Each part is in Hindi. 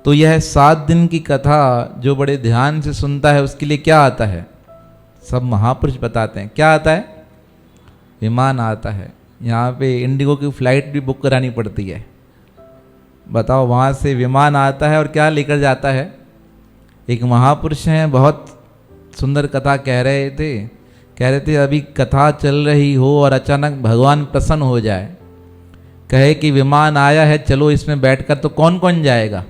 तो यह 7 दिन की कथा जो बड़े ध्यान से सुनता है उसके लिए क्या आता है? सब महापुरुष बताते हैं क्या आता है? विमान आता है। यहाँ पे इंडिगो की फ़्लाइट भी बुक करानी पड़ती है। बताओ, वहाँ से विमान आता है और क्या लेकर जाता है? एक महापुरुष हैं, बहुत सुंदर कथा कह रहे थे अभी कथा चल रही हो और अचानक भगवान प्रसन्न हो जाए, कहे कि विमान आया है, चलो इसमें बैठकर, तो कौन कौन जाएगा?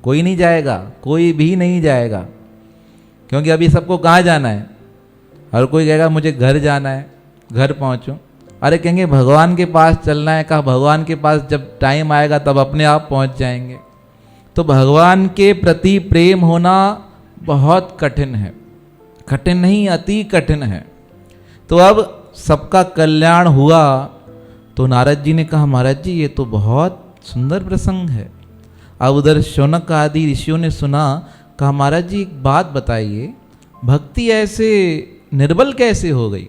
कोई नहीं जाएगा, कोई भी नहीं जाएगा, क्योंकि अभी सबको कहाँ जाना है? हर कोई कहेगा मुझे घर जाना है, घर पहुँचूँ। अरे कहेंगे भगवान के पास चलना है, कहा भगवान के पास जब टाइम आएगा तब अपने आप पहुँच जाएंगे। तो भगवान के प्रति प्रेम होना बहुत कठिन है, कठिन नहीं अति कठिन है। तो अब सबका कल्याण हुआ तो नारद जी ने कहा महाराज जी ये तो बहुत सुंदर प्रसंग है। अब उधर शौनक आदि ऋषियों ने सुना, कहा महाराज जी एक बात बताइए, भक्ति ऐसे निर्बल कैसे हो गई,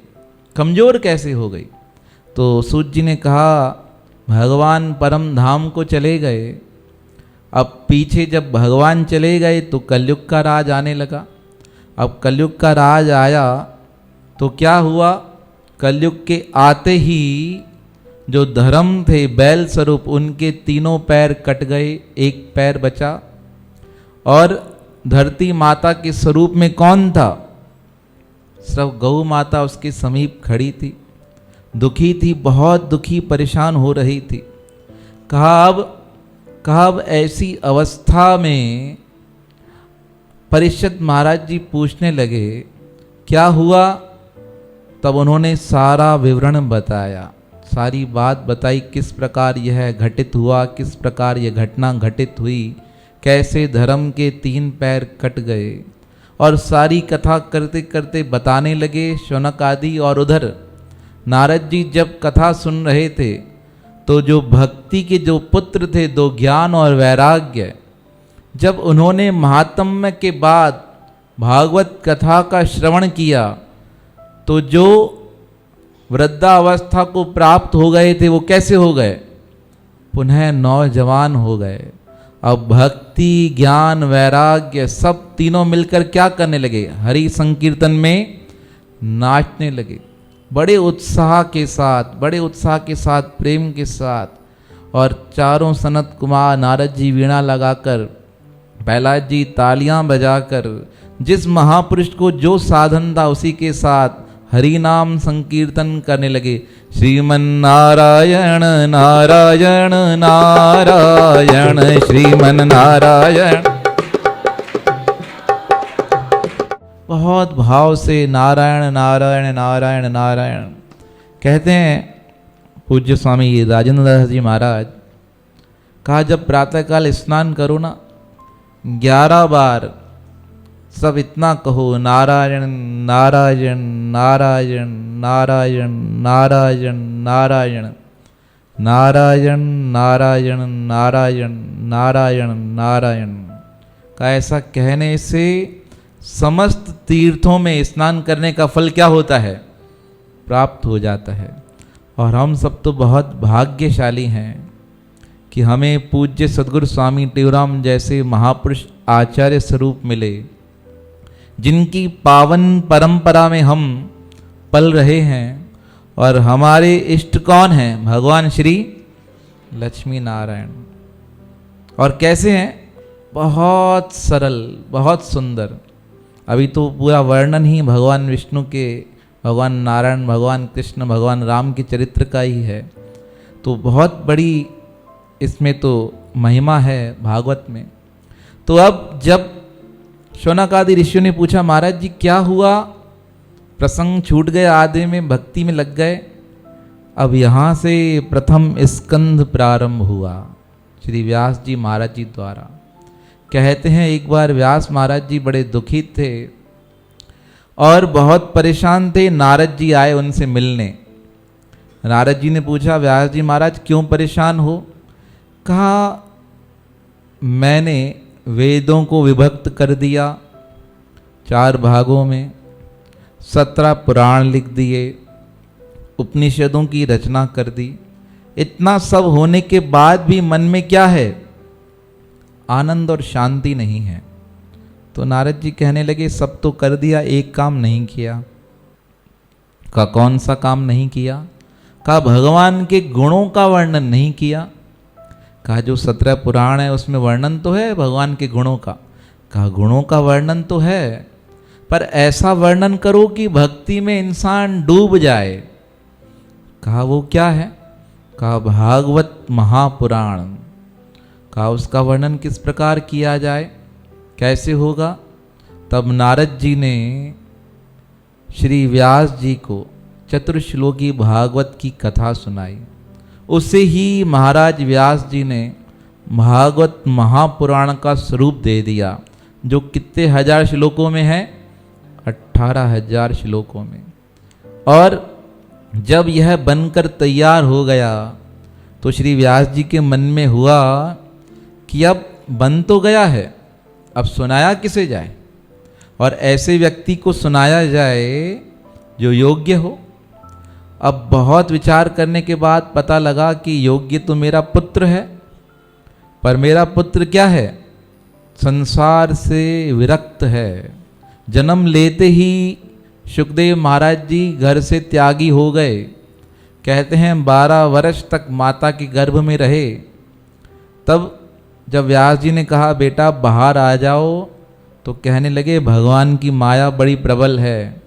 कमजोर कैसे हो गई? तो सूत जी ने कहा भगवान परम धाम को चले गए, अब पीछे जब भगवान चले गए तो कलयुग का राज आने लगा। अब कलयुग का राज आया तो क्या हुआ? कलयुग के आते ही जो धर्म थे बैल स्वरूप, उनके तीनों पैर कट गए, एक पैर बचा। और धरती माता के स्वरूप में कौन था? सिर्फ गौ माता उसके समीप खड़ी थी, दुखी थी, बहुत दुखी, परेशान हो रही थी। कहा अब ऐसी अवस्था में परीक्षित महाराज जी पूछने लगे क्या हुआ? तब उन्होंने सारा विवरण बताया, सारी बात बताई, किस प्रकार यह घटित हुआ, किस प्रकार यह घटना घटित हुई, कैसे धर्म के 3 पैर कट गए। और सारी कथा करते करते बताने लगे शौनक आदि। और उधर नारद जी जब कथा सुन रहे थे तो जो भक्ति के जो पुत्र थे, 2 ज्ञान और वैराग्य, जब उन्होंने महात्म्य के बाद भागवत कथा का श्रवण किया तो जो वृद्धावस्था को प्राप्त हो गए थे वो कैसे हो गए? पुनः नौजवान हो गए। अब भक्ति, ज्ञान, वैराग्य सब तीनों मिलकर क्या करने लगे? हरि संकीर्तन में नाचने लगे, बड़े उत्साह के साथ, प्रेम के साथ। और चारों सनत कुमार, नारद जी वीणा लगाकर, प्रहलाद जी तालियां बजाकर, जिस महापुरुष को जो साधन था उसी के साथ हरि नाम संकीर्तन करने लगे। श्रीमन नारायण नारायण नारायण श्रीमन नारायण। बहुत भाव से नारायण नारायण नारायण नारायण कहते हैं। पूज्य स्वामी राजेंद्र दास जी महाराज कहा जब प्रातःकाल स्नान करो ना 11 बार सब इतना कहो नारायण नारायण नारायण नारायण नारायण नारायण नारायण नारायण नारायण नारायण नारायण का। ऐसा कहने से समस्त तीर्थों में स्नान करने का फल क्या होता है? प्राप्त हो जाता है। और हम सब तो बहुत भाग्यशाली हैं कि हमें पूज्य सद्गुरु स्वामी टेऊराम जैसे महापुरुष आचार्य स्वरूप मिले, जिनकी पावन परंपरा में हम पल रहे हैं। और हमारे इष्ट कौन हैं? भगवान श्री लक्ष्मी नारायण। और कैसे हैं? बहुत सरल, बहुत सुंदर। अभी तो पूरा वर्णन ही भगवान विष्णु के, भगवान नारायण, भगवान कृष्ण, भगवान राम के चरित्र का ही है। तो बहुत बड़ी इसमें तो महिमा है भागवत में। तो अब जब शौनक आदि ऋषियों ने पूछा महाराज जी क्या हुआ, प्रसंग छूट गए, आधे में भक्ति में लग गए। अब यहाँ से प्रथम स्कंध प्रारंभ हुआ श्री व्यास जी महाराज जी द्वारा। कहते हैं एक बार व्यास महाराज जी बड़े दुखित थे और बहुत परेशान थे। नारद जी आए उनसे मिलने। नारद जी ने पूछा व्यास जी महाराज क्यों परेशान हो? कहा मैंने वेदों को विभक्त कर दिया 4 भागों में, 17 पुराण लिख दिए, उपनिषदों की रचना कर दी, इतना सब होने के बाद भी मन में क्या है? आनंद और शांति नहीं है। तो नारद जी कहने लगे सब तो कर दिया, एक काम नहीं किया। का कौन सा काम नहीं किया? का भगवान के गुणों का वर्णन नहीं किया। कहा जो 17 पुराण है उसमें वर्णन तो है भगवान के गुणों का। कहा गुणों का वर्णन तो है, पर ऐसा वर्णन करो कि भक्ति में इंसान डूब जाए। कहा वो क्या है? कहा भागवत महापुराण। कहा उसका वर्णन किस प्रकार किया जाए, कैसे होगा? तब नारद जी ने श्री व्यास जी को चतुर्श्लोकी भागवत की कथा सुनाई। उसे ही महाराज व्यास जी ने भागवत महापुराण का स्वरूप दे दिया, जो कितने हजार श्लोकों में है? 18,000 श्लोकों में। और जब यह बनकर तैयार हो गया तो श्री व्यास जी के मन में हुआ कि अब बन तो गया है, अब सुनाया किसे जाए? और ऐसे व्यक्ति को सुनाया जाए जो योग्य हो। अब बहुत विचार करने के बाद पता लगा कि योग्य तो मेरा पुत्र है, पर मेरा पुत्र क्या है? संसार से विरक्त है। जन्म लेते ही सुखदेव महाराज जी घर से त्यागी हो गए। कहते हैं 12 वर्ष तक माता के गर्भ में रहे। तब जब व्यास जी ने कहा बेटा बाहर आ जाओ, तो कहने लगे भगवान की माया बड़ी प्रबल है,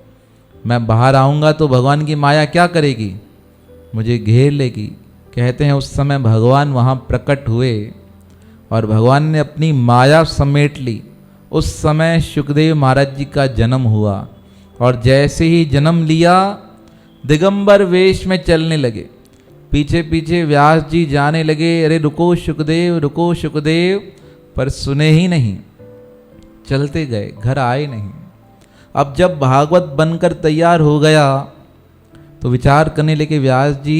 मैं बाहर आऊँगा तो भगवान की माया क्या करेगी? मुझे घेर लेगी। कहते हैं उस समय भगवान वहाँ प्रकट हुए और भगवान ने अपनी माया समेट ली। उस समय सुखदेव महाराज जी का जन्म हुआ और जैसे ही जन्म लिया दिगंबर वेश में चलने लगे। पीछे पीछे व्यास जी जाने लगे, अरे रुको सुखदेव, पर सुने ही नहीं, चलते गए, घर आए नहीं। अब जब भागवत बनकर तैयार हो गया तो विचार करने लगे व्यास जी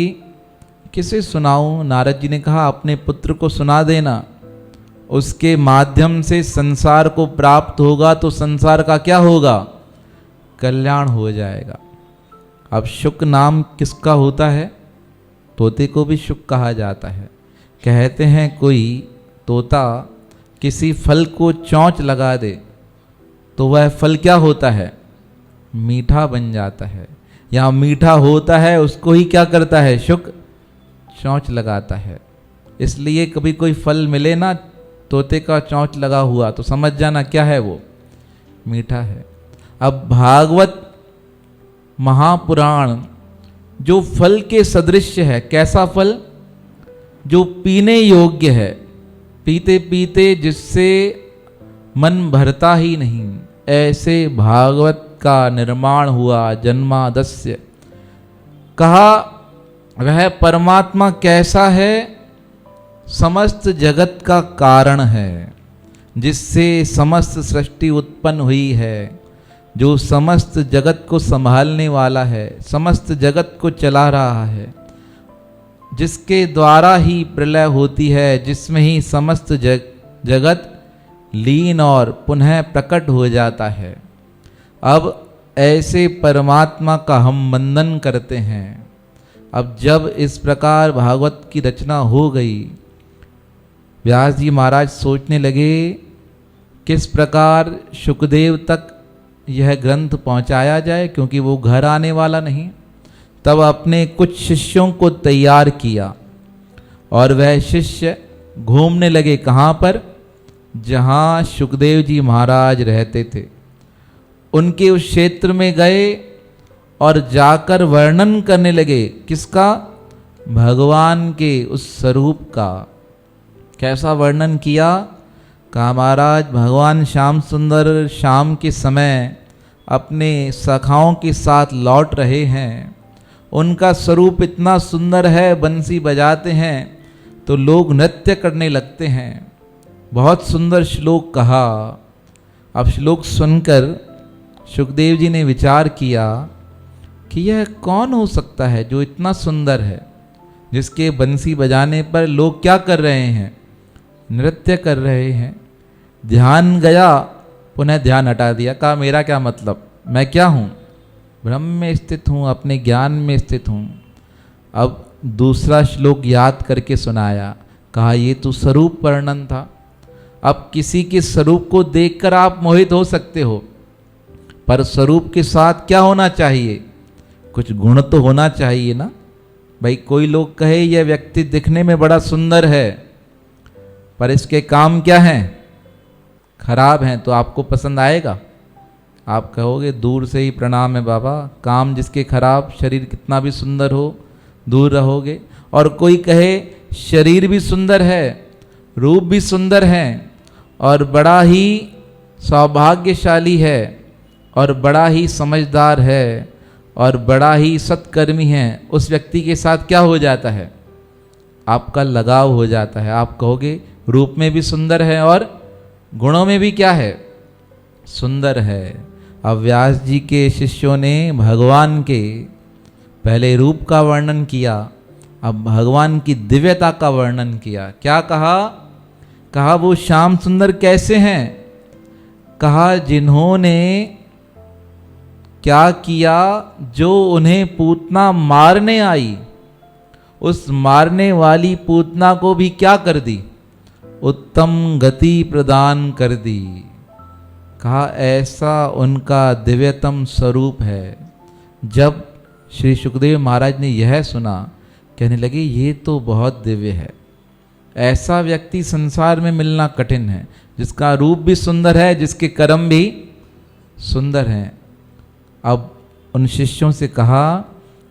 किसे सुनाऊं? नारद जी ने कहा अपने पुत्र को सुना देना, उसके माध्यम से संसार को प्राप्त होगा तो संसार का क्या होगा? कल्याण हो जाएगा। अब शुक नाम किसका होता है? तोते को भी शुक कहा जाता है। कहते हैं कोई तोता किसी फल को चोंच लगा दे तो वह फल क्या होता है? मीठा बन जाता है। या मीठा होता है उसको ही क्या करता है? शुक चोंच लगाता है। इसलिए कभी कोई फल मिले ना तोते का चोंच लगा हुआ तो समझ जाना क्या है वो? मीठा है। अब भागवत महापुराण जो फल के सदृश है, कैसा फल? जो पीने योग्य है, पीते पीते जिससे मन भरता ही नहीं, ऐसे भागवत का निर्माण हुआ जन्मादस्य। कहा वह परमात्मा कैसा है? समस्त जगत का कारण है, जिससे समस्त सृष्टि उत्पन्न हुई है, जो समस्त जगत को संभालने वाला है, समस्त जगत को चला रहा है, जिसके द्वारा ही प्रलय होती है, जिसमें ही समस्त जगत लीन और पुनः प्रकट हो जाता है। अब ऐसे परमात्मा का हम वंदन करते हैं। अब जब इस प्रकार भागवत की रचना हो गई, व्यास जी महाराज सोचने लगे किस प्रकार शुकदेव तक यह ग्रंथ पहुंचाया जाए, क्योंकि वो घर आने वाला नहीं। तब अपने कुछ शिष्यों को तैयार किया और वह शिष्य घूमने लगे कहाँ पर? जहाँ शुकदेव जी महाराज रहते थे, उनके उस क्षेत्र में गए और जाकर वर्णन करने लगे। किसका? भगवान के उस स्वरूप का। कैसा वर्णन किया? कहा महाराज भगवान श्याम सुंदर शाम के समय अपने सखाओं के साथ लौट रहे हैं। उनका स्वरूप इतना सुंदर है, बंसी बजाते हैं तो लोग नृत्य करने लगते हैं। बहुत सुंदर श्लोक कहा। अब श्लोक सुनकर सुखदेव जी ने विचार किया कि यह कौन हो सकता है जो इतना सुंदर है, जिसके बंसी बजाने पर लोग क्या कर रहे हैं? नृत्य कर रहे हैं। ध्यान गया, पुनः ध्यान हटा दिया। कहा मेरा क्या मतलब, मैं क्या हूँ? ब्रह्म में स्थित हूँ, अपने ज्ञान में स्थित हूँ। अब दूसरा श्लोक याद करके सुनाया। कहा ये तो स्वरूप वर्णन था। अब किसी के स्वरूप को देखकर आप मोहित हो सकते हो, पर स्वरूप के साथ क्या होना चाहिए? कुछ गुण तो होना चाहिए ना। भाई कोई लोग कहे यह व्यक्ति दिखने में बड़ा सुंदर है, पर इसके काम क्या हैं? खराब हैं, तो आपको पसंद आएगा? आप कहोगे दूर से ही प्रणाम है बाबा, काम जिसके खराब, शरीर कितना भी सुंदर हो दूर रहोगे। और कोई कहे शरीर भी सुंदर है, रूप भी सुंदर है, और बड़ा ही सौभाग्यशाली है, और बड़ा ही समझदार है, और बड़ा ही सत्कर्मी है, उस व्यक्ति के साथ क्या हो जाता है? आपका लगाव हो जाता है। आप कहोगे रूप में भी सुंदर है और गुणों में भी क्या है? सुंदर है। अब व्यास जी के शिष्यों ने भगवान के पहले रूप का वर्णन किया, अब भगवान की दिव्यता का वर्णन किया। क्या कहा? कहा वो श्याम सुंदर कैसे हैं? कहा जिन्होंने क्या किया, जो उन्हें पूतना मारने आई, उस मारने वाली पूतना को भी क्या कर दी? उत्तम गति प्रदान कर दी। कहा ऐसा उनका दिव्यतम स्वरूप है। जब श्री सुखदेव महाराज ने यह सुना, कहने लगे ये तो बहुत दिव्य है। ऐसा व्यक्ति संसार में मिलना कठिन है, जिसका रूप भी सुंदर है, जिसके कर्म भी सुंदर हैं। अब उन शिष्यों से कहा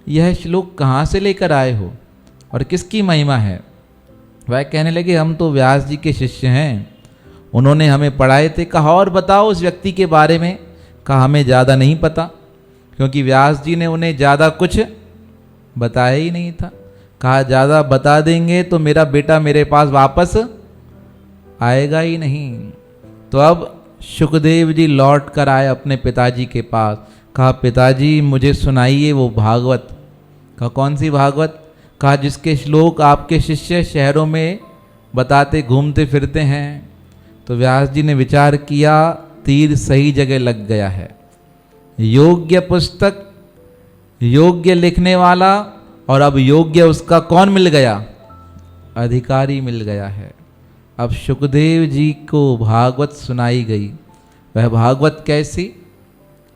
यह श्लोक कहाँ से लेकर आए हो और किसकी महिमा है? वह कहने लगे हम तो व्यास जी के शिष्य हैं, उन्होंने हमें पढ़ाए थे। कहा और बताओ उस व्यक्ति के बारे में। कहा हमें ज़्यादा नहीं पता, क्योंकि व्यास जी ने उन्हें ज़्यादा कुछ बताया ही नहीं था। कहा ज़्यादा बता देंगे तो मेरा बेटा मेरे पास वापस आएगा ही नहीं। तो अब सुखदेव जी लौट कर आए अपने पिताजी के पास। कहा पिताजी मुझे सुनाइए वो भागवत। कहा कौन सी भागवत? कहा जिसके श्लोक आपके शिष्य शहरों में बताते घूमते फिरते हैं। तो व्यास जी ने विचार किया, तीर सही जगह लग गया है। योग्य पुस्तक, योग्य लिखने वाला, और अब योग्य उसका कौन मिल गया? अधिकारी मिल गया है। अब सुखदेव जी को भागवत सुनाई गई। वह भागवत कैसी,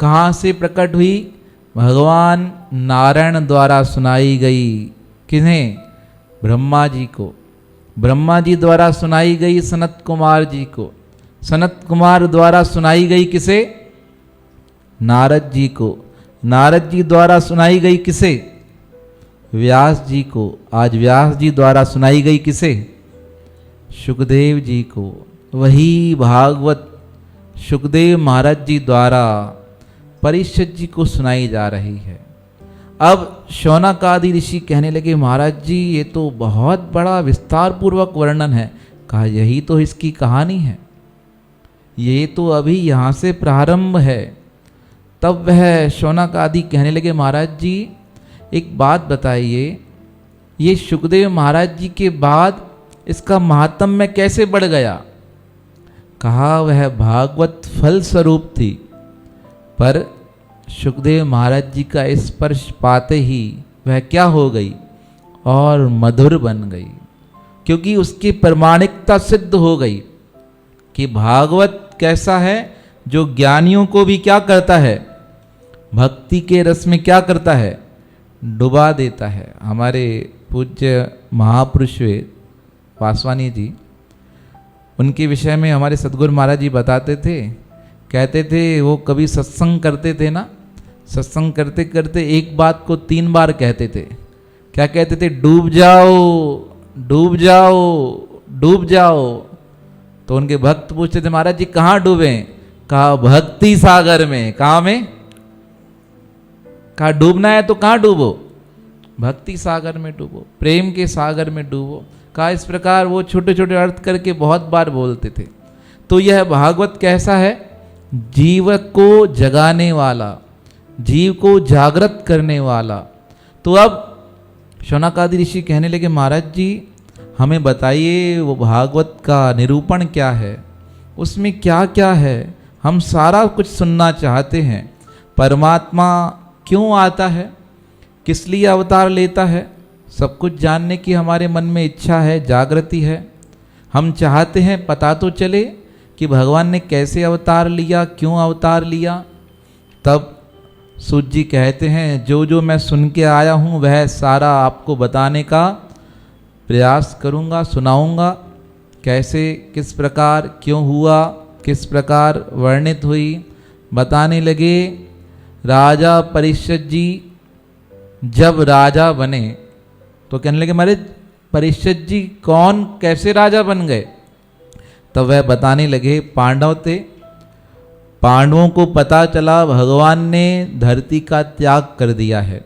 कहाँ से प्रकट हुई? भगवान नारायण द्वारा सुनाई गई। किन्हें? ब्रह्मा जी को। ब्रह्मा जी द्वारा सुनाई गई सनत कुमार जी को। सनत कुमार द्वारा सुनाई गई किसे? नारद जी को। नारद जी द्वारा सुनाई गई किसे? व्यास जी को। आज व्यास जी द्वारा सुनाई गई किसे? सुखदेव जी को। वही भागवत सुखदेव महाराज जी द्वारा परीक्षित जी को सुनाई जा रही है। अब शौनक आदि ऋषि कहने लगे महाराज जी ये तो बहुत बड़ा विस्तार पूर्वक वर्णन है। कहा यही तो इसकी कहानी है, ये तो अभी यहाँ से प्रारंभ है। तब वह शौनक आदि कहने लगे महाराज जी एक बात बताइए, ये सुखदेव महाराज जी के बाद इसका महात्म्य कैसे बढ़ गया? कहा वह भागवत फल स्वरूप थी, पर सुखदेव महाराज जी का स्पर्श पाते ही वह क्या हो गई? और मधुर बन गई, क्योंकि उसकी प्रमाणिकता सिद्ध हो गई कि भागवत कैसा है जो ज्ञानियों को भी क्या करता है? भक्ति के रस में क्या करता है? डुबा देता है। हमारे पूज्य महापुरुष वासवानी जी, उनके विषय में हमारे सदगुरु महाराज जी बताते थे, कहते थे वो कभी सत्संग करते थे ना, सत्संग करते करते एक बात को 3 बार कहते थे। क्या कहते थे? डूब जाओ, डूब जाओ, डूब जाओ। तो उनके भक्त पूछते थे महाराज जी कहाँ डूबे? कहा भक्ति सागर में। कहाँ में? कहा डूबना है तो कहाँ डूबो? भक्ति सागर में डूबो, प्रेम के सागर में डूबो। कहा इस प्रकार वो छोटे छोटे अर्थ करके बहुत बार बोलते थे। तो यह भागवत कैसा है? जीव को जगाने वाला, जीव को जागृत करने वाला। तो अब शौनक आदि ऋषि कहने लगे महाराज जी हमें बताइए वो भागवत का निरूपण क्या है, उसमें क्या क्या है, हम सारा कुछ सुनना चाहते हैं। परमात्मा क्यों आता है, किस लिए अवतार लेता है, सब कुछ जानने की हमारे मन में इच्छा है, जागृति है। हम चाहते हैं पता तो चले कि भगवान ने कैसे अवतार लिया, क्यों अवतार लिया। तब सूत जी कहते हैं जो जो मैं सुन के आया हूँ वह सारा आपको बताने का प्रयास करूँगा, सुनाऊँगा। कैसे, किस प्रकार, क्यों हुआ, किस प्रकार वर्णित हुई। बताने लगे राजा परीक्षित जी जब राजा बने तो कहने लगे महाराज परीक्षित जी कौन, कैसे राजा बन गए। तब वह बताने लगे पांडव थे, पांडवों को पता चला भगवान ने धरती का त्याग कर दिया है।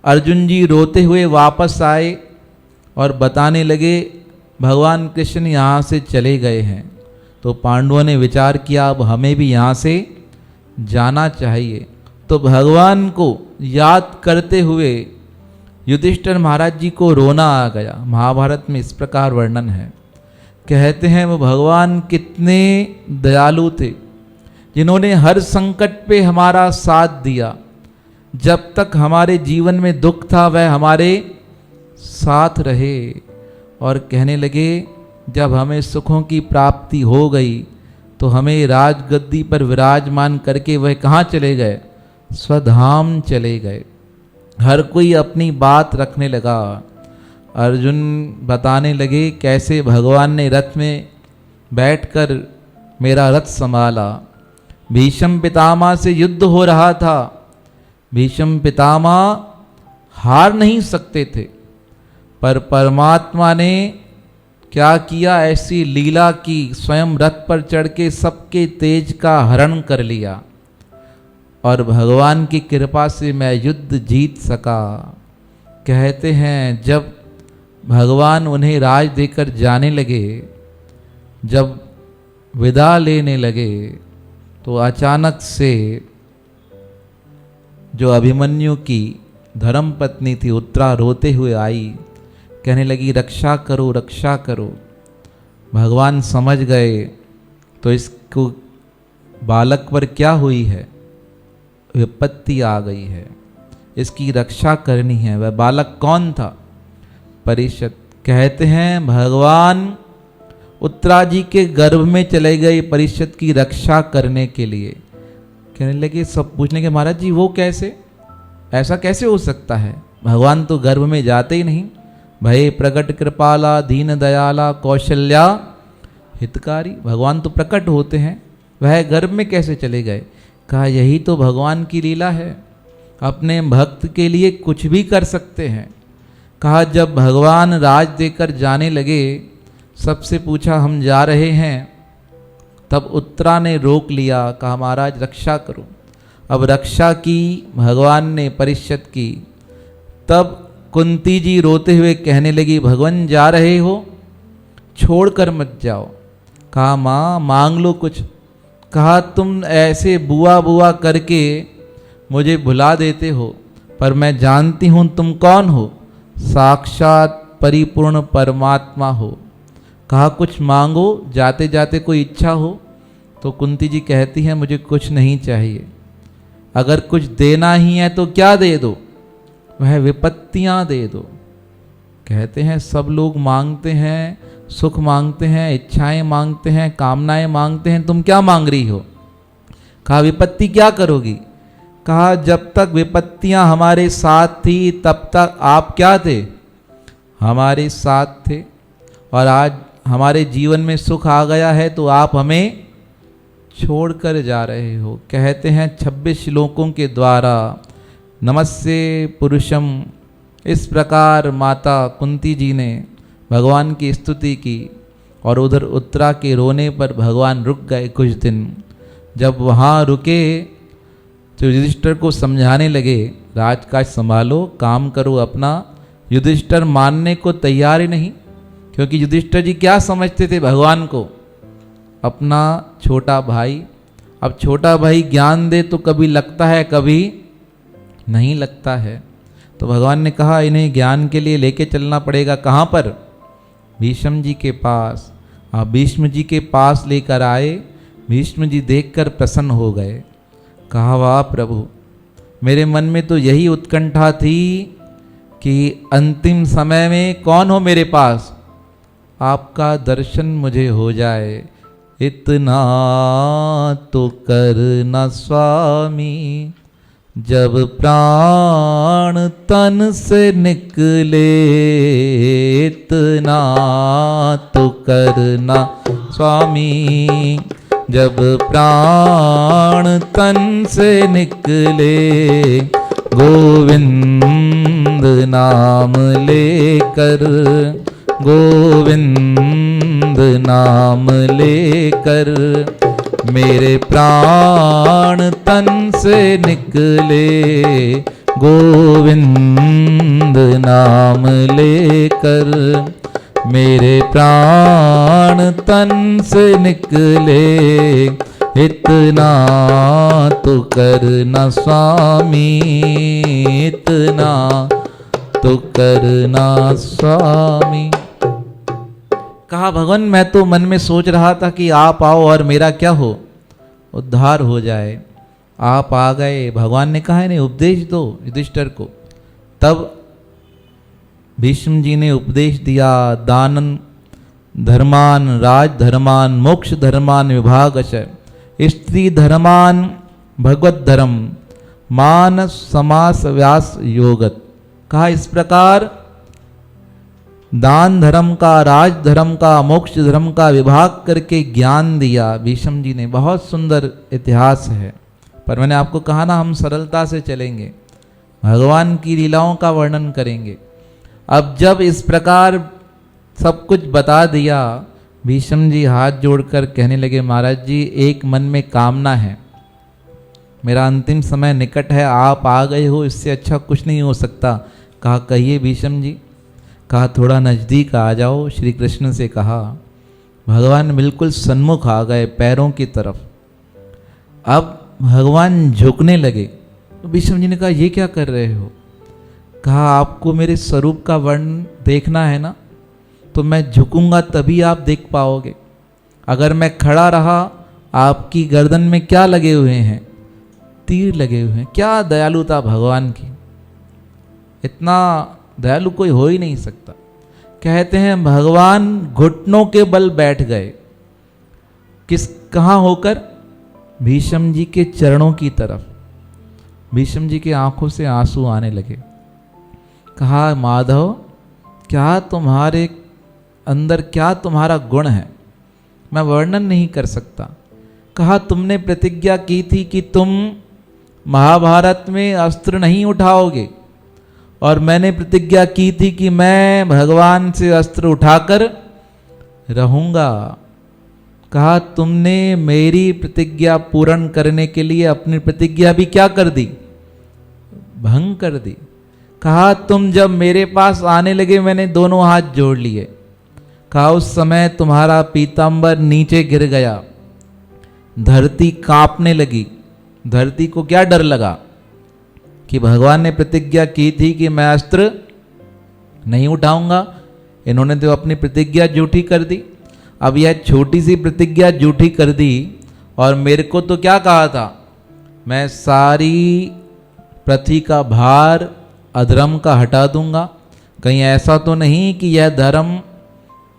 अर्जुन जी रोते हुए वापस आए और बताने लगे भगवान कृष्ण यहाँ से चले गए हैं। तो पांडवों ने विचार किया अब हमें भी यहाँ से जाना चाहिए। तो भगवान को याद करते हुए युधिष्ठिर महाराज जी को रोना आ गया। महाभारत में इस प्रकार वर्णन है। कहते हैं वो भगवान कितने दयालु थे, जिन्होंने हर संकट पे हमारा साथ दिया। जब तक हमारे जीवन में दुख था वह हमारे साथ रहे। और कहने लगे जब हमें सुखों की प्राप्ति हो गई तो हमें राजगद्दी पर विराजमान करके वह कहाँ चले गए, स्वधाम चले गए। हर कोई अपनी बात रखने लगा। अर्जुन बताने लगे कैसे भगवान ने रथ में बैठकर मेरा रथ संभाला। भीष्म पितामह से युद्ध हो रहा था, भीष्म पितामह हार नहीं सकते थे, पर परमात्मा ने क्या किया, ऐसी लीला की स्वयं रथ पर चढ़ के सबके तेज का हरण कर लिया और भगवान की कृपा से मैं युद्ध जीत सका। कहते हैं जब भगवान उन्हें राज देकर जाने लगे, जब विदा लेने लगे तो अचानक से जो अभिमन्यु की धर्मपत्नी थी उत्तरा रोते हुए आई, कहने लगी रक्षा करो, रक्षा करो। भगवान समझ गए तो इसको बालक पर क्या हुई है, विपत्ति आ गई है, इसकी रक्षा करनी है। वह बालक कौन था, परीक्षित। कहते हैं भगवान उत्तरा जी के गर्भ में चले गए परीक्षित की रक्षा करने के लिए। कहने लगे, सब पूछने के महाराज जी वो कैसे, ऐसा कैसे हो सकता है, भगवान तो गर्भ में जाते ही नहीं। भय प्रकट कृपाला दीन दयाला कौशल्या हितकारी, भगवान तो प्रकट होते हैं, वह गर्भ में कैसे चले गए। कहा यही तो भगवान की लीला है, अपने भक्त के लिए कुछ भी कर सकते हैं। कहा जब भगवान राज देकर जाने लगे, सबसे पूछा हम जा रहे हैं, तब उत्तरा ने रोक लिया, कहा महाराज रक्षा करो। अब रक्षा की भगवान ने परीक्षित की। तब कुंती जी रोते हुए कहने लगी भगवान जा रहे हो, छोड़कर मत जाओ। कहा माँ मांग लो कुछ। कहा तुम ऐसे बुआ बुआ करके मुझे भुला देते हो, पर मैं जानती हूँ तुम कौन हो, साक्षात परिपूर्ण परमात्मा हो। कहा कुछ मांगो, जाते जाते कोई इच्छा हो। तो कुंती जी कहती हैं मुझे कुछ नहीं चाहिए, अगर कुछ देना ही है तो क्या दे दो, वह विपत्तियां दे दो। कहते हैं सब लोग मांगते हैं, सुख मांगते हैं, इच्छाएं मांगते हैं, कामनाएं मांगते हैं, तुम क्या मांग रही हो। कहा विपत्ति क्या करोगी। कहा जब तक विपत्तियां हमारे साथ थी तब तक आप क्या थे, हमारे साथ थे, और आज हमारे जीवन में सुख आ गया है तो आप हमें छोड़कर जा रहे हो। कहते हैं 26 श्लोकों के द्वारा नमस्ते पुरुषम, इस प्रकार माता कुंती जी ने भगवान की स्तुति की। और उधर उत्तरा के रोने पर भगवान रुक गए कुछ दिन। जब वहाँ रुके तो युधिष्ठिर को समझाने लगे राजकाज संभालो, काम करो अपना। युधिष्ठिर मानने को तैयार ही नहीं, क्योंकि युधिष्ठिर जी क्या समझते थे भगवान को, अपना छोटा भाई। अब छोटा भाई ज्ञान दे तो कभी लगता है कभी नहीं लगता है। तो भगवान ने कहा इन्हें ज्ञान के लिए लेके चलना पड़ेगा। कहाँ पर, भीष्म जी के पास। आप भीष्म जी के पास लेकर आए। भीष्म जी देखकर प्रसन्न हो गए। कहा वाह प्रभु, मेरे मन में तो यही उत्कंठा थी कि अंतिम समय में कौन हो मेरे पास, आपका दर्शन मुझे हो जाए, इतना तो करना स्वामी। जब प्राण तन से निकले, इतना तो करना स्वामी। जब प्राण तन से निकले, गोविंद नाम लेकर, गोविंद नाम लेकर, मेरे प्राण तन से निकले, गोविंद नाम लेकर, मेरे प्राण तन से निकले, इतना तो करना स्वामी, इतना तो करना स्वामी। कहा भगवान मैं तो मन में सोच रहा था कि आप आओ और मेरा क्या हो, उद्धार हो जाए। आप आ गए, भगवान ने कहा नहीं उपदेश दो युधिष्ठिर को। तब भीष्म जी ने उपदेश दिया, दानन धर्मान, राज धर्मान, मोक्ष धर्मान विभागश, स्त्री धर्मान भगवत धर्म, मानस समास व्यास योगत। कहा इस प्रकार दान धर्म का, राज धर्म का, मोक्ष धर्म का विभाग करके ज्ञान दिया भीष्म जी ने। बहुत सुंदर इतिहास है, पर मैंने आपको कहा ना हम सरलता से चलेंगे, भगवान की लीलाओं का वर्णन करेंगे। अब जब इस प्रकार सब कुछ बता दिया, भीष्म जी हाथ जोड़कर कहने लगे महाराज जी एक मन में कामना है, मेरा अंतिम समय निकट है, आप आ गए हो, इससे अच्छा कुछ नहीं हो सकता। कहा कहिए भीष्म जी। कहा थोड़ा नज़दीक आ जाओ। श्री कृष्ण से कहा, भगवान बिल्कुल सन्मुख आ गए पैरों की तरफ। अब भगवान झुकने लगे। तो भीष्म जी ने कहा ये क्या कर रहे हो। कहा आपको मेरे स्वरूप का वर्णन देखना है ना, तो मैं झुकूंगा तभी आप देख पाओगे। अगर मैं खड़ा रहा, आपकी गर्दन में क्या लगे हुए हैं, तीर लगे हुए हैं। क्या दयालुता भगवान की, इतना दयालु कोई हो ही नहीं सकता। कहते हैं भगवान घुटनों के बल बैठ गए। कहाँ होकर, भीष्म जी के चरणों की तरफ। भीष्म जी की आंखों से आंसू आने लगे। कहा माधव क्या तुम्हारे अंदर, क्या तुम्हारा गुण है, मैं वर्णन नहीं कर सकता। कहा तुमने प्रतिज्ञा की थी कि तुम महाभारत में अस्त्र नहीं उठाओगे, और मैंने प्रतिज्ञा की थी कि मैं भगवान से अस्त्र उठाकर रहूंगा। कहा तुमने मेरी प्रतिज्ञा पूर्ण करने के लिए अपनी प्रतिज्ञा भी क्या कर दी, भंग कर दी। कहा तुम जब मेरे पास आने लगे मैंने दोनों हाथ जोड़ लिए। कहा उस समय तुम्हारा पीतांबर नीचे गिर गया, धरती कांपने लगी। धरती को क्या डर लगा कि भगवान ने प्रतिज्ञा की थी कि मैं अस्त्र नहीं उठाऊंगा, इन्होंने तो अपनी प्रतिज्ञा झूठी कर दी। अब यह छोटी सी प्रतिज्ञा झूठी कर दी, और मेरे को तो क्या कहा था, मैं सारी पृथ्वी का भार अधर्म का हटा दूंगा। कहीं ऐसा तो नहीं कि यह धर्म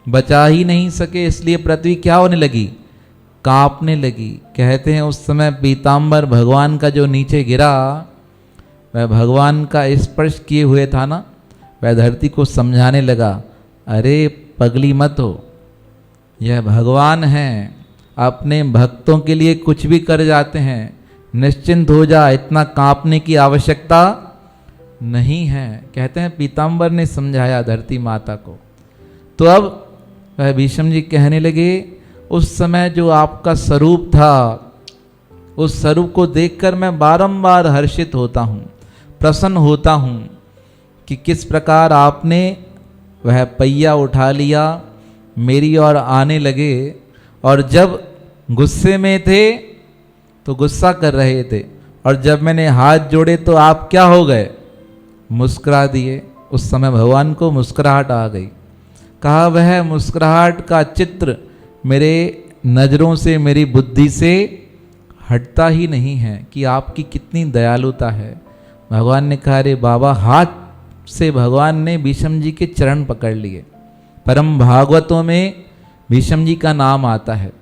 बचा ही नहीं सके, इसलिए पृथ्वी क्या होने लगी, कांपने लगी। कहते हैं उस समय पीतांबर भगवान का जो नीचे गिरा, वह भगवान का स्पर्श किए हुए था ना, वह धरती को समझाने लगा, अरे पगली मत हो, यह भगवान हैं, अपने भक्तों के लिए कुछ भी कर जाते हैं, निश्चिंत हो जा, इतना कांपने की आवश्यकता नहीं है। कहते हैं पीतांबर ने समझाया धरती माता को। तो अब वह भीष्म जी कहने लगे, उस समय जो आपका स्वरूप था, उस स्वरूप को देखकर मैं बारंबार हर्षित होता हूँ, प्रसन्न होता हूँ कि किस प्रकार आपने वह पहिया उठा लिया, मेरी ओर आने लगे, और जब गुस्से में थे तो गुस्सा कर रहे थे, और जब मैंने हाथ जोड़े तो आप क्या हो गए, मुस्कुरा दिए। उस समय भगवान को मुस्कुराहट आ गई। कहा वह मुस्कुराहट का चित्र मेरे नज़रों से, मेरी बुद्धि से हटता ही नहीं है कि आपकी कितनी दयालुता है। भगवान ने कहा अरे बाबा हाथ से भगवान ने भीष्म जी के चरण पकड़ लिए। परम भागवतों में भीष्म जी का नाम आता है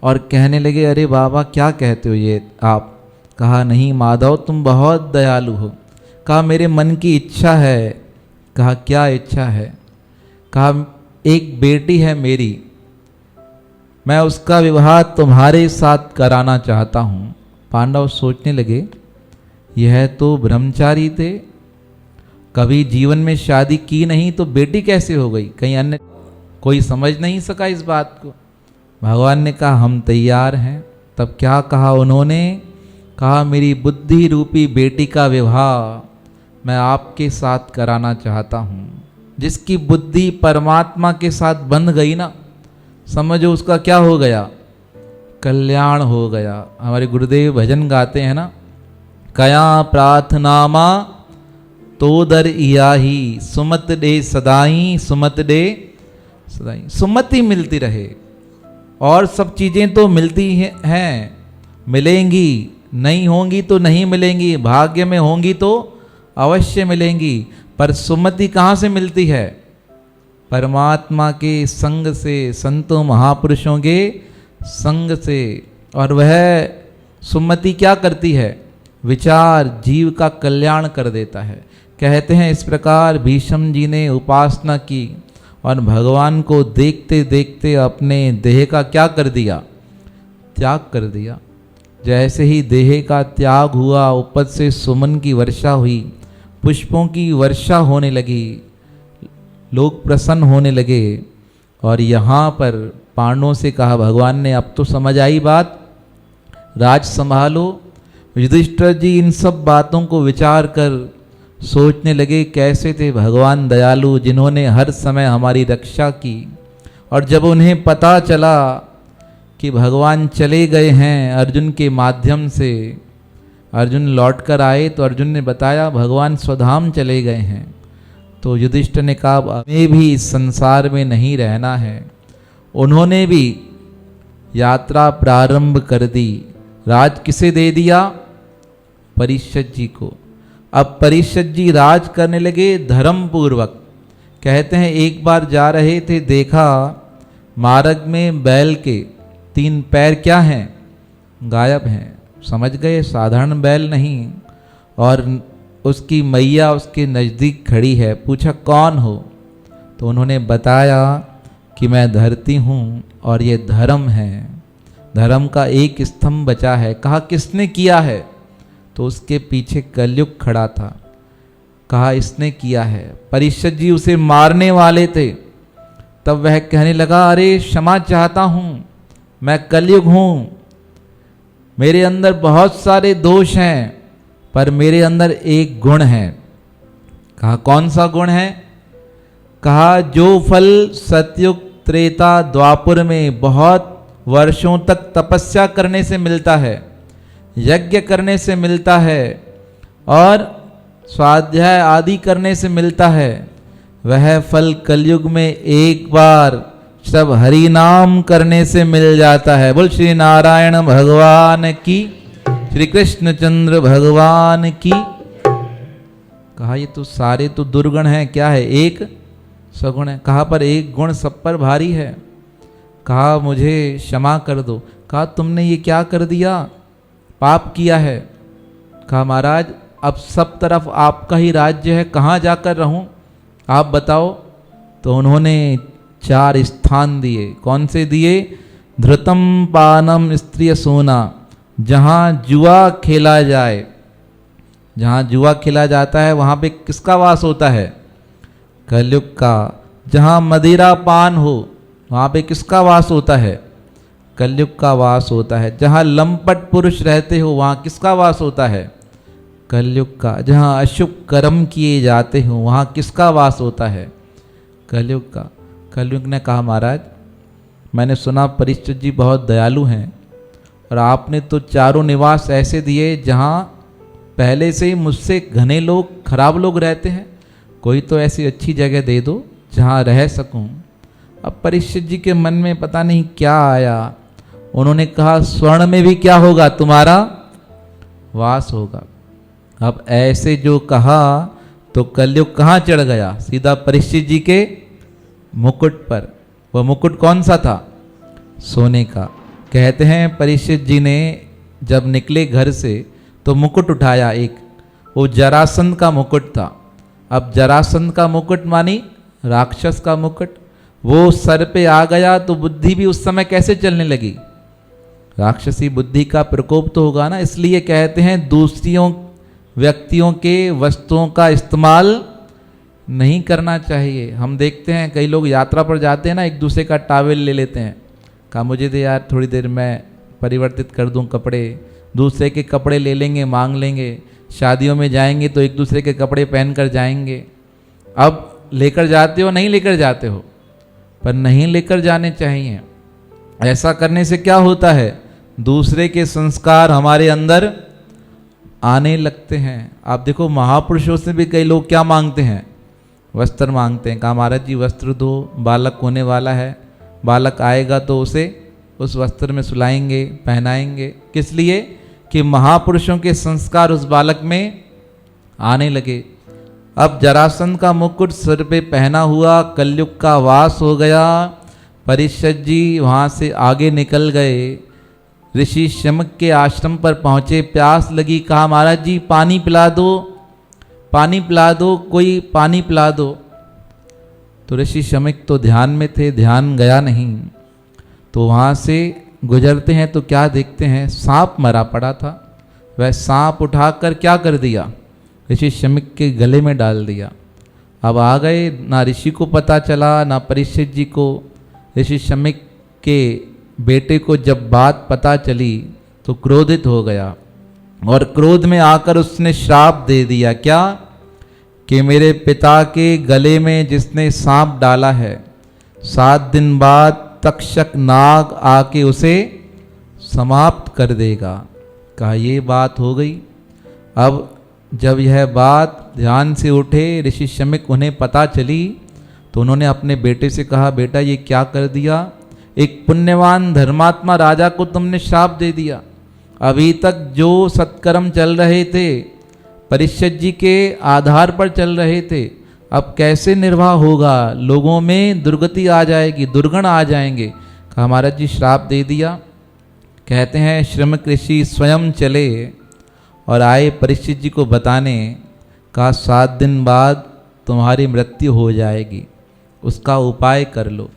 और कहने लगे, अरे बाबा क्या कहते हो ये आप? कहा नहीं माधव तुम बहुत दयालु हो। कहा मेरे मन की इच्छा है। कहा क्या इच्छा है? कहा एक बेटी है मेरी, मैं उसका विवाह तुम्हारे साथ कराना चाहता हूँ। पांडव सोचने लगे, यह तो ब्रह्मचारी थे, कभी जीवन में शादी की नहीं तो बेटी कैसे हो गई? कहीं अन्य कोई समझ नहीं सका इस बात को। भगवान ने कहा हम तैयार हैं। तब क्या कहा उन्होंने? कहा मेरी बुद्धि रूपी बेटी का विवाह मैं आपके साथ कराना चाहता हूँ। जिसकी बुद्धि परमात्मा के साथ बंध गई ना, समझो उसका क्या हो गया? कल्याण हो गया। हमारे गुरुदेव भजन गाते हैं ना, कया प्रार्थनामा तो दर इयाही, सुमत दे सदाई, सुमत दे सदाई। सुमति मिलती रहे, और सब चीज़ें तो मिलती हैं, मिलेंगी, नहीं होंगी तो नहीं मिलेंगी, भाग्य में होंगी तो अवश्य मिलेंगी, पर सुमति कहाँ से मिलती है? परमात्मा के संग से, संतों महापुरुषों के संग से। और वह सुमति क्या करती है? विचार जीव का कल्याण कर देता है। कहते हैं इस प्रकार भीष्म जी ने उपासना की और भगवान को देखते देखते अपने देह का क्या कर दिया? त्याग कर दिया। जैसे ही देह का त्याग हुआ, ऊपर से सुमन की वर्षा हुई, पुष्पों की वर्षा होने लगी, लोग प्रसन्न होने लगे। और यहाँ पर पांडवों से कहा भगवान ने, अब तो समझ आई बात, राज संभालो। युधिष्ठिर जी इन सब बातों को विचार कर सोचने लगे, कैसे थे भगवान दयालु, जिन्होंने हर समय हमारी रक्षा की। और जब उन्हें पता चला कि भगवान चले गए हैं अर्जुन के माध्यम से, अर्जुन लौट कर आए तो अर्जुन ने बताया भगवान स्वधाम चले गए हैं, तो युधिष्ठिर ने कहा हमें भी इस संसार में नहीं रहना है। उन्होंने भी यात्रा प्रारंभ कर दी। राज किसे दे दिया? परीक्षित जी को। अब परीक्षित जी राज करने लगे धर्म पूर्वक। कहते हैं एक बार जा रहे थे, देखा मार्ग में बैल के 3 पैर क्या हैं? गायब हैं। समझ गए साधारण बैल नहीं। और उसकी मैया उसके नज़दीक खड़ी है। पूछा कौन हो? तो उन्होंने बताया कि मैं धरती हूँ और ये धर्म है, धर्म का एक स्तंभ बचा है। कहा किसने किया है? तो उसके पीछे कलयुग खड़ा था। कहा इसने किया है। परीक्षित जी उसे मारने वाले थे। तब वह कहने लगा अरे क्षमा चाहता हूँ, मैं कलयुग हूँ, मेरे अंदर बहुत सारे दोष हैं, पर मेरे अंदर एक गुण है। कहा कौन सा गुण है? कहा जो फल सतयुग त्रेता द्वापर में बहुत वर्षों तक तपस्या करने से मिलता है, यज्ञ करने से मिलता है और स्वाध्याय आदि करने से मिलता है, वह फल कलयुग में एक बार सब हरि नाम करने से मिल जाता है। बोल श्री नारायण भगवान की, श्री कृष्णचंद्र भगवान की। कहा ये तो सारे तो दुर्गुण हैं, क्या है? एक सगुण है। कहा पर एक गुण सब पर भारी है। कहा मुझे क्षमा कर दो। कहा तुमने ये क्या कर दिया? पाप किया है। कहा महाराज अब सब तरफ आपका ही राज्य है, कहाँ जाकर रहूं, आप बताओ। तो उन्होंने 4 स्थान दिए। कौन से दिए? धृतम पानम स्त्रिय सोना, जहाँ जुआ खेला जाए, जहाँ जुआ खेला जाता है वहाँ पे किसका वास होता है? कलयुग का। जहाँ मदिरा पान हो वहाँ पे किसका वास होता है? कलयुग का वास होता है। जहाँ लंपट पुरुष रहते हो वहाँ किसका वास होता है? कलयुग का। जहाँ अशुभ कर्म किए जाते हो वहाँ किसका वास होता है? कलयुग का। कलयुग ने कहा महाराज मैंने सुना परीक्षित जी बहुत दयालु हैं और आपने तो चारों निवास ऐसे दिए जहाँ पहले से ही मुझसे घने लोग, खराब लोग रहते हैं, कोई तो ऐसी अच्छी जगह दे दो जहाँ रह सकूं। अब परीक्षित जी के मन में पता नहीं क्या आया। उन्होंने कहा स्वर्ण में भी क्या होगा? तुम्हारा वास होगा। अब ऐसे जो कहा तो कलयुग कहाँ चढ़ गया? सीधा परीक्षित जी के मुकुट पर। वह मुकुट कौन सा था? सोने का। कहते हैं परीक्षित जी ने जब निकले घर से तो मुकुट उठाया एक, वो जरासंध का मुकुट था। अब जरासंध का मुकुट मानी राक्षस का मुकुट, वो सर पे आ गया तो बुद्धि भी उस समय कैसे चलने लगी? राक्षसी बुद्धि का प्रकोप तो होगा ना। इसलिए कहते हैं दूसरियों व्यक्तियों के वस्तुओं का इस्तेमाल नहीं करना चाहिए। हम देखते हैं कई लोग यात्रा पर जाते हैं ना, एक दूसरे का टॉवेल ले लेते हैं, कहा मुझे दे यार थोड़ी देर मैं परिवर्तित कर दूं कपड़े, दूसरे के कपड़े ले लेंगे, मांग लेंगे। शादियों में जाएंगे तो एक दूसरे के कपड़े पहन कर जाएंगे। अब लेकर जाते हो, नहीं लेकर जाते हो, पर नहीं लेकर जाने चाहिए। ऐसा करने से क्या होता है? दूसरे के संस्कार हमारे अंदर आने लगते हैं। आप देखो महापुरुषों से भी कई लोग क्या मांगते हैं? वस्त्र मांगते हैं। कहा महाराज जी वस्त्र दो, बालक होने वाला है, बालक आएगा तो उसे उस वस्त्र में सुलाएंगे, पहनाएंगे। किस लिए? कि महापुरुषों के संस्कार उस बालक में आने लगे। अब जरासंध का मुकुट सिर पे पहना हुआ, कलयुग का वास हो गया। परीक्षित जी वहाँ से आगे निकल गए, ऋषि शमक के आश्रम पर पहुँचे। प्यास लगी, कहा महाराज जी पानी पिला दो, पानी पिला दो, कोई पानी पिला दो। तो ऋषि शमक तो ध्यान में थे, ध्यान गया नहीं। तो वहाँ से गुजरते हैं तो क्या देखते हैं? सांप मरा पड़ा था। वह सांप उठाकर क्या कर दिया? ऋषि शमक के गले में डाल दिया। अब आ गए, ना ऋषि को पता चला ना परीक्षित जी को। ऋषि शमक के बेटे को जब बात पता चली तो क्रोधित हो गया और क्रोध में आकर उसने श्राप दे दिया। क्या? कि मेरे पिता के गले में जिसने सांप डाला है, 7 दिन बाद तक्षक नाग आके उसे समाप्त कर देगा। कहा ये बात हो गई। अब जब यह बात ध्यान से उठे ऋषि शमक, उन्हें पता चली तो उन्होंने अपने बेटे से कहा बेटा ये क्या कर दिया? एक पुण्यवान धर्मात्मा राजा को तुमने श्राप दे दिया। अभी तक जो सत्कर्म चल रहे थे परीक्षित जी के आधार पर चल रहे थे, अब कैसे निर्वाह होगा? लोगों में दुर्गति आ जाएगी, दुर्गुण आ जाएंगे। कहा महाराज जी श्राप दे दिया। कहते हैं श्रमक ऋषि स्वयं चले और आए परीक्षित जी को बताने। कहा 7 दिन बाद तुम्हारी मृत्यु हो जाएगी, उसका उपाय कर लो।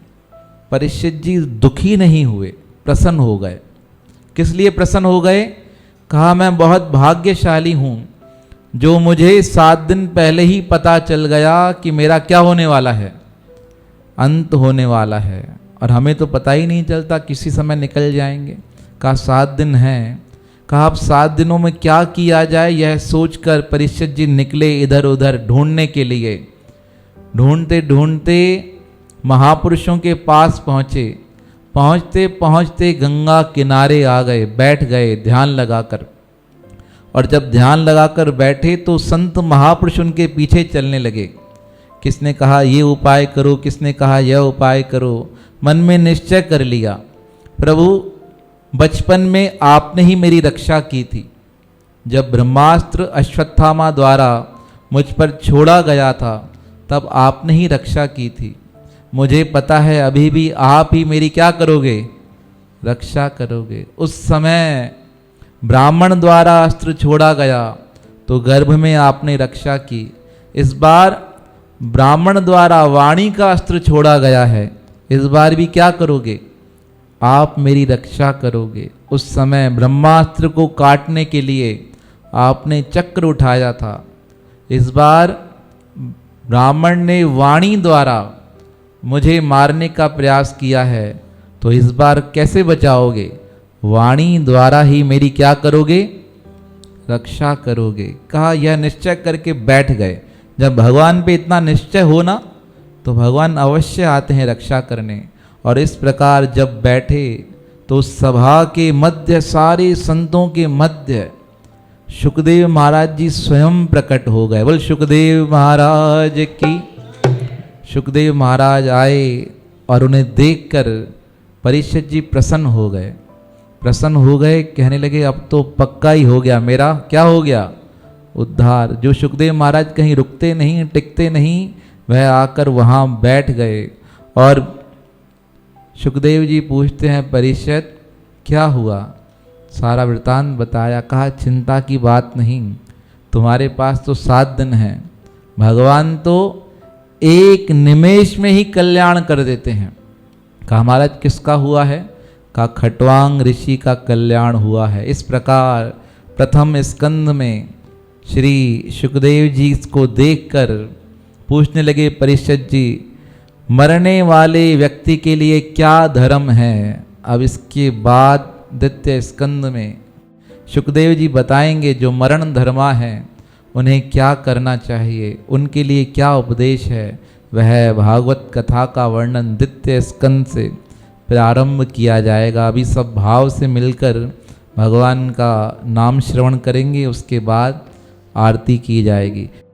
परीक्षित जी दुखी नहीं हुए, प्रसन्न हो गए। किस लिए प्रसन्न हो गए? कहा मैं बहुत भाग्यशाली हूँ जो मुझे 7 दिन पहले ही पता चल गया कि मेरा क्या होने वाला है, अंत होने वाला है, और हमें तो पता ही नहीं चलता, किसी समय निकल जाएंगे। कहा 7 दिन हैं। कहा अब 7 दिनों में क्या किया जाए, यह सोचकर परीक्षित जी निकले इधर उधर ढूंढने के लिए। ढूंढते ढूंढते महापुरुषों के पास पहुँचे। पहुँचते पहुँचते गंगा किनारे आ गए, बैठ गए ध्यान लगाकर। और जब ध्यान लगाकर बैठे तो संत महापुरुष उनके पीछे चलने लगे। किसने कहा ये उपाय करो, किसने कहा यह उपाय करो। मन में निश्चय कर लिया प्रभु बचपन में आपने ही मेरी रक्षा की थी। जब ब्रह्मास्त्र अश्वत्थामा द्वारा मुझ पर छोड़ा गया था तब आपने ही रक्षा की थी। मुझे पता है अभी भी आप ही मेरी क्या करोगे? रक्षा करोगे। उस समय ब्राह्मण द्वारा अस्त्र छोड़ा गया तो गर्भ में आपने रक्षा की। इस बार ब्राह्मण द्वारा वाणी का अस्त्र छोड़ा गया है, इस बार भी क्या करोगे? आप मेरी रक्षा करोगे। उस समय ब्रह्मास्त्र को काटने के लिए आपने चक्र उठाया था। इस बार ब्राह्मण ने वाणी द्वारा मुझे मारने का प्रयास किया है, तो इस बार कैसे बचाओगे? वाणी द्वारा ही मेरी क्या करोगे? रक्षा करोगे। कहा यह निश्चय करके बैठ गए। जब भगवान पे इतना निश्चय हो ना तो भगवान अवश्य आते हैं रक्षा करने। और इस प्रकार जब बैठे तो सभा के मध्य, सारे संतों के मध्य सुखदेव महाराज जी स्वयं प्रकट हो गए। बोल सुखदेव महाराज की। सुखदेव महाराज आए और उन्हें देखकर परीक्षित जी प्रसन्न हो गए। प्रसन्न हो गए, कहने लगे अब तो पक्का ही हो गया, मेरा क्या हो गया? उद्धार। जो सुखदेव महाराज कहीं रुकते नहीं, टिकते नहीं, वह आकर वहाँ बैठ गए। और सुखदेव जी पूछते हैं, परीक्षित क्या हुआ? सारा वृतांत बताया। कहा, चिंता की बात नहीं, तुम्हारे पास तो 7 दिन हैं, भगवान तो एक निमेष में ही कल्याण कर देते हैं। कहा, महाराज किसका हुआ है? कहा, खट्वांग ऋषि का कल्याण हुआ है। इस प्रकार प्रथम स्कंद में श्री सुखदेव जी को देखकर पूछने लगे, परीक्षित जी, मरने वाले व्यक्ति के लिए क्या धर्म है? अब इसके बाद द्वितीय स्कंद में सुखदेव जी बताएंगे जो मरण धर्मा है उन्हें क्या करना चाहिए, उनके लिए क्या उपदेश है। वह भागवत कथा का वर्णन द्वितीय स्कंद से प्रारंभ किया जाएगा। अभी सब भाव से मिलकर भगवान का नाम श्रवण करेंगे, उसके बाद आरती की जाएगी।